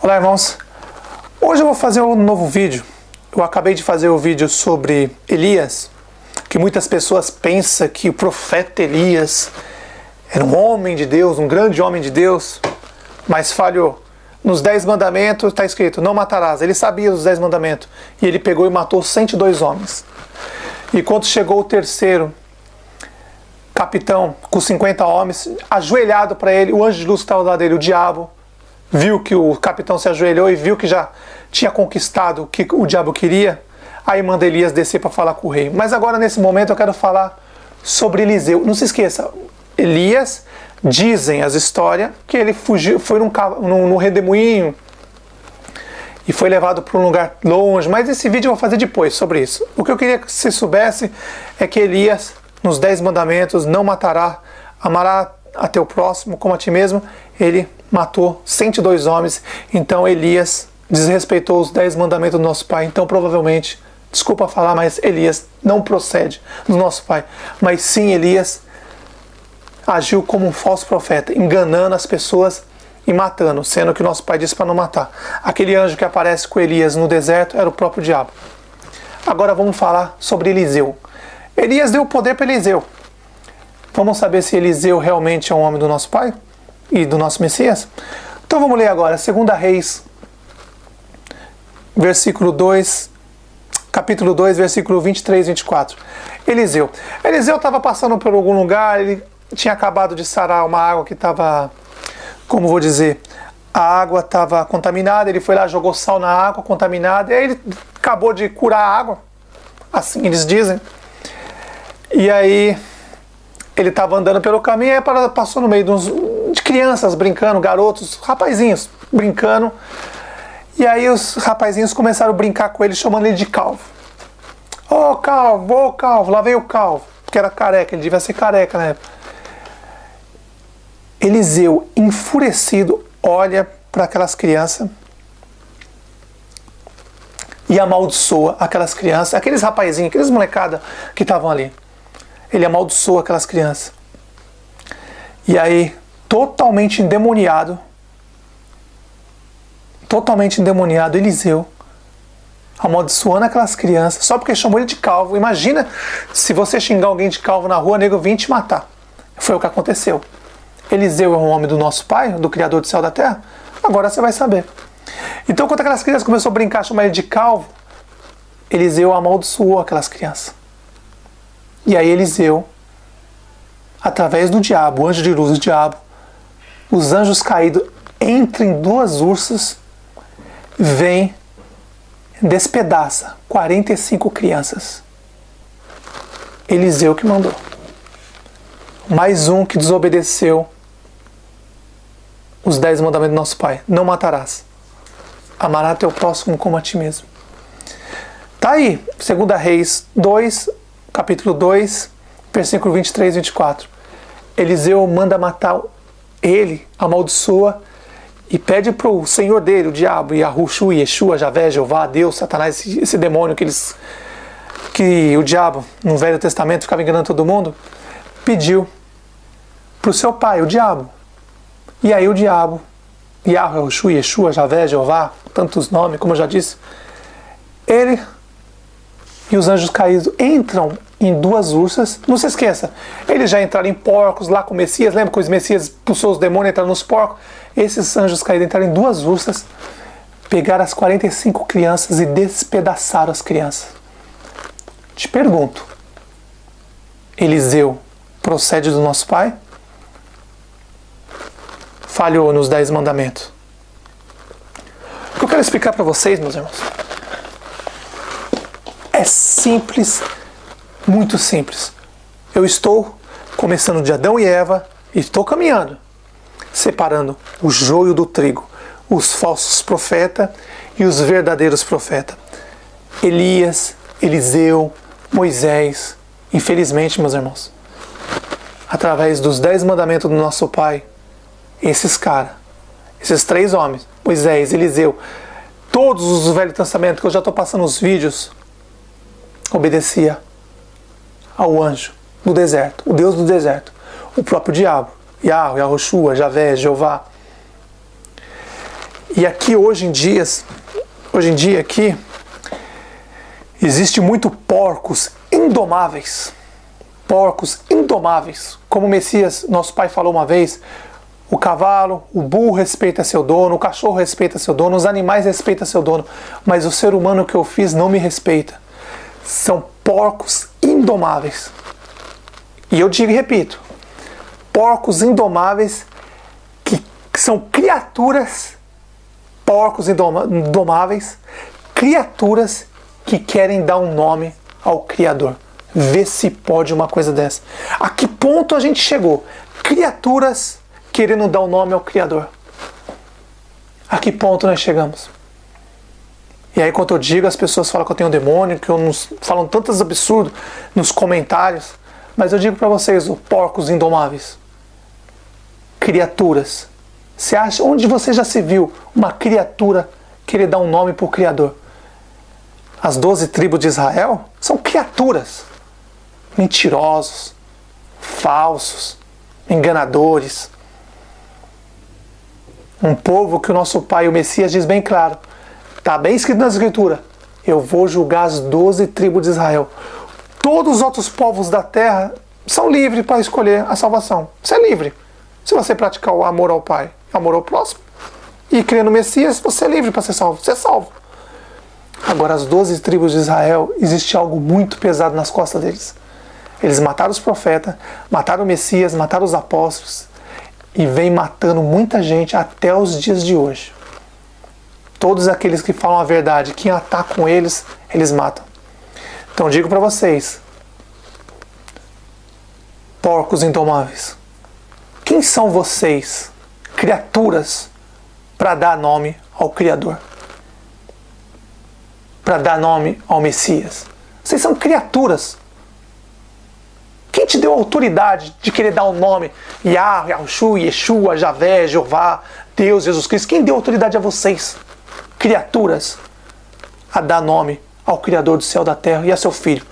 Olá, irmãos. Hoje eu vou fazer um novo vídeo. Eu acabei de fazer o vídeo sobre Elias, que muitas pessoas pensam que o profeta Elias era um homem de Deus, um grande homem de Deus, mas falhou. Nos 10 mandamentos está escrito, não matarás. Ele sabia dos 10 mandamentos e ele pegou e matou 102 homens. E quando chegou o terceiro capitão com 50 homens, ajoelhado para ele, o anjo de luz que estava lá dele, o diabo, viu que o capitão se ajoelhou e viu que já tinha conquistado o que o diabo queria, aí manda Elias descer para falar com o rei. Mas agora, nesse momento, eu quero falar sobre Eliseu. Não se esqueça, Elias, dizem as histórias, que ele fugiu, foi num redemoinho e foi levado para um lugar longe, mas esse vídeo eu vou fazer depois sobre isso. O que eu queria que você soubesse é que Elias, nos 10 mandamentos, não matará, amará a teu próximo como a ti mesmo, ele matou 102 homens, então Elias desrespeitou os 10 mandamentos do nosso pai, então provavelmente, desculpa falar, mas Elias não procede do nosso pai, mas sim Elias agiu como um falso profeta, enganando as pessoas e matando, sendo que o nosso pai disse para não matar. Aquele anjo que aparece com Elias no deserto era o próprio diabo. Agora vamos falar sobre Eliseu. Elias deu poder para Eliseu. Vamos saber se Eliseu realmente é um homem do nosso pai e do nosso Messias? Então vamos ler agora, 2 Reis, versículo 2, capítulo 2, versículo 23 e 24. Eliseu estava passando por algum lugar, ele tinha acabado de sarar uma água que estava, como vou dizer, a água estava contaminada, ele foi lá, jogou sal na água contaminada, e aí ele acabou de curar a água, assim eles dizem. E aí ele estava andando pelo caminho, aí passou no meio de crianças brincando, garotos, rapazinhos brincando. E aí os rapazinhos começaram a brincar com ele, chamando ele de calvo. Ô calvo, lá veio o calvo. Porque era careca, ele devia ser careca na época. Eliseu, enfurecido, olha para aquelas crianças e amaldiçoa aquelas crianças, aqueles rapazinhos, aqueles molecada que estavam ali. Ele amaldiçoa aquelas crianças. E aí, totalmente endemoniado, Eliseu, amaldiçoando aquelas crianças, só porque chamou ele de calvo. Imagina se você xingar alguém de calvo na rua, nego vir te matar. Foi o que aconteceu. Eliseu é um homem do nosso pai, do Criador do céu e da terra? Agora você vai saber. Então, quando aquelas crianças começaram a brincar, chamar ele de calvo, Eliseu amaldiçoou aquelas crianças. E aí Eliseu, através do diabo, o anjo de luz do diabo, os anjos caídos entram em 2 ursas, vem, despedaça 45 crianças. Eliseu que mandou. Mais um que desobedeceu os 10 mandamentos do nosso pai. Não matarás. Amará teu próximo como a ti mesmo. Tá aí, 2 Reis 2, capítulo 2, versículo 23 e 24. Eliseu manda matar ele, amaldiçoa e pede para o senhor dele, o diabo, Yahushua, Yeshua, Javé, Jeová, Deus, Satanás, esse demônio que o diabo, no Velho Testamento, ficava enganando todo mundo, pediu para o seu pai, o diabo. E aí o diabo, Yahushua, Yeshua, Javé, Jeová, tantos nomes, como eu já disse, ele e os anjos caídos entram em 2 ursas. Não se esqueça, eles já entraram em porcos lá com o Messias. Lembra que os Messias expulsou os demônios e entraram nos porcos? Esses anjos caídos entraram em 2 ursas, pegaram as 45 crianças e despedaçaram as crianças. Te pergunto, Eliseu procede do nosso pai? Falhou nos 10 mandamentos? O que eu quero explicar para vocês, meus irmãos, é simples, muito simples. Eu estou começando de Adão e Eva e estou caminhando, separando o joio do trigo, os falsos profetas e os verdadeiros profetas. Elias, Eliseu, Moisés, infelizmente, meus irmãos, através dos 10 mandamentos do nosso pai, esses caras, esses 3 homens, Moisés, Eliseu, todos os Velho Testamento, que eu já estou passando os vídeos, obedecia ao anjo do deserto, o Deus do deserto, o próprio diabo, Yahushua, Javé, Jeová. E aqui hoje em dia aqui, existe muito porcos indomáveis. Porcos indomáveis. Como o Messias, nosso pai, falou uma vez, o cavalo, o burro respeita seu dono, o cachorro respeita seu dono, os animais respeitam seu dono, mas o ser humano que eu fiz não me respeita. São porcos indomáveis. E eu digo e repito, porcos indomáveis que são criaturas, porcos indomáveis, criaturas que querem dar um nome ao Criador. Vê se pode uma coisa dessa. A que ponto a gente chegou? Criaturas querendo dar um nome ao Criador. A que ponto nós chegamos? E aí quando eu digo, as pessoas falam que eu tenho um demônio, que falam tantos absurdos nos comentários, mas eu digo para vocês, os porcos indomáveis, criaturas. Você acha, onde você já se viu uma criatura querer dar um nome para o Criador? As 12 tribos de Israel são criaturas, mentirosos, falsos, enganadores. Um povo que o nosso pai, o Messias, diz bem claro, está bem escrito na Escritura, eu vou julgar as 12 tribos de Israel. Todos os outros povos da terra são livres para escolher a salvação. Você é livre. Se você praticar o amor ao Pai, amor ao próximo, e crer no Messias, você é livre para ser salvo. Você é salvo. Agora, as 12 tribos de Israel, existe algo muito pesado nas costas deles. Eles mataram os profetas, mataram o Messias, mataram os apóstolos, e vem matando muita gente até os dias de hoje. Todos aqueles que falam a verdade, quem atacam eles, eles matam. Então digo para vocês, porcos indomáveis, quem são vocês, criaturas, para dar nome ao Criador? Para dar nome ao Messias? Vocês são criaturas. Quem te deu a autoridade de querer dar o nome Yahweh, Yahushua, Yeshua, Javé, Jeová, Deus, Jesus Cristo? Quem deu autoridade a vocês, criaturas, a dar nome ao Criador do céu e da terra e a seu Filho,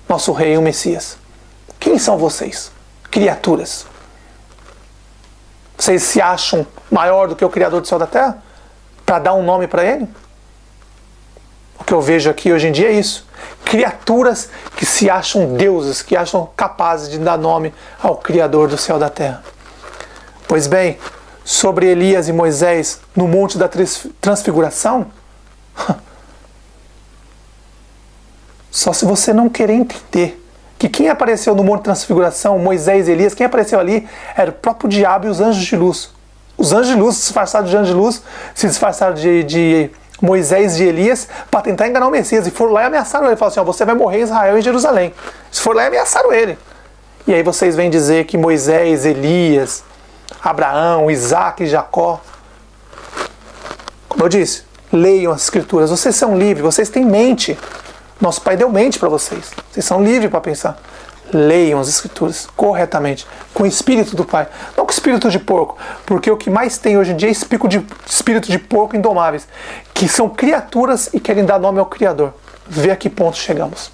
nosso Rei, o Messias? Quem são vocês, criaturas? Vocês se acham maior do que o Criador do céu e da terra? Para dar um nome para Ele? O que eu vejo aqui hoje em dia é isso. Criaturas que se acham deuses, que acham capazes de dar nome ao Criador do céu e da terra. Pois bem, sobre Elias e Moisés no Monte da Transfiguração, só se você não querer entender que quem apareceu no Monte da Transfiguração, Moisés e Elias, quem apareceu ali era o próprio diabo e os anjos de luz. Os anjos de luz se disfarçaram de anjos de luz, se disfarçaram de Moisés e Elias para tentar enganar o Messias, e foram lá e ameaçaram ele, falaram assim, você vai morrer em Israel e em Jerusalém. Eles foram lá e ameaçaram ele. E aí vocês vêm dizer que Moisés, Elias, Abraão, Isaac e Jacó, como eu disse, leiam as Escrituras, vocês são livres, vocês têm mente. Nosso Pai deu mente para vocês. Vocês são livres para pensar. Leiam as Escrituras corretamente, com o Espírito do Pai, não com o espírito de porco, porque o que mais tem hoje em dia é espírito de porco indomáveis, que são criaturas e querem dar nome ao Criador. Vê a que ponto chegamos.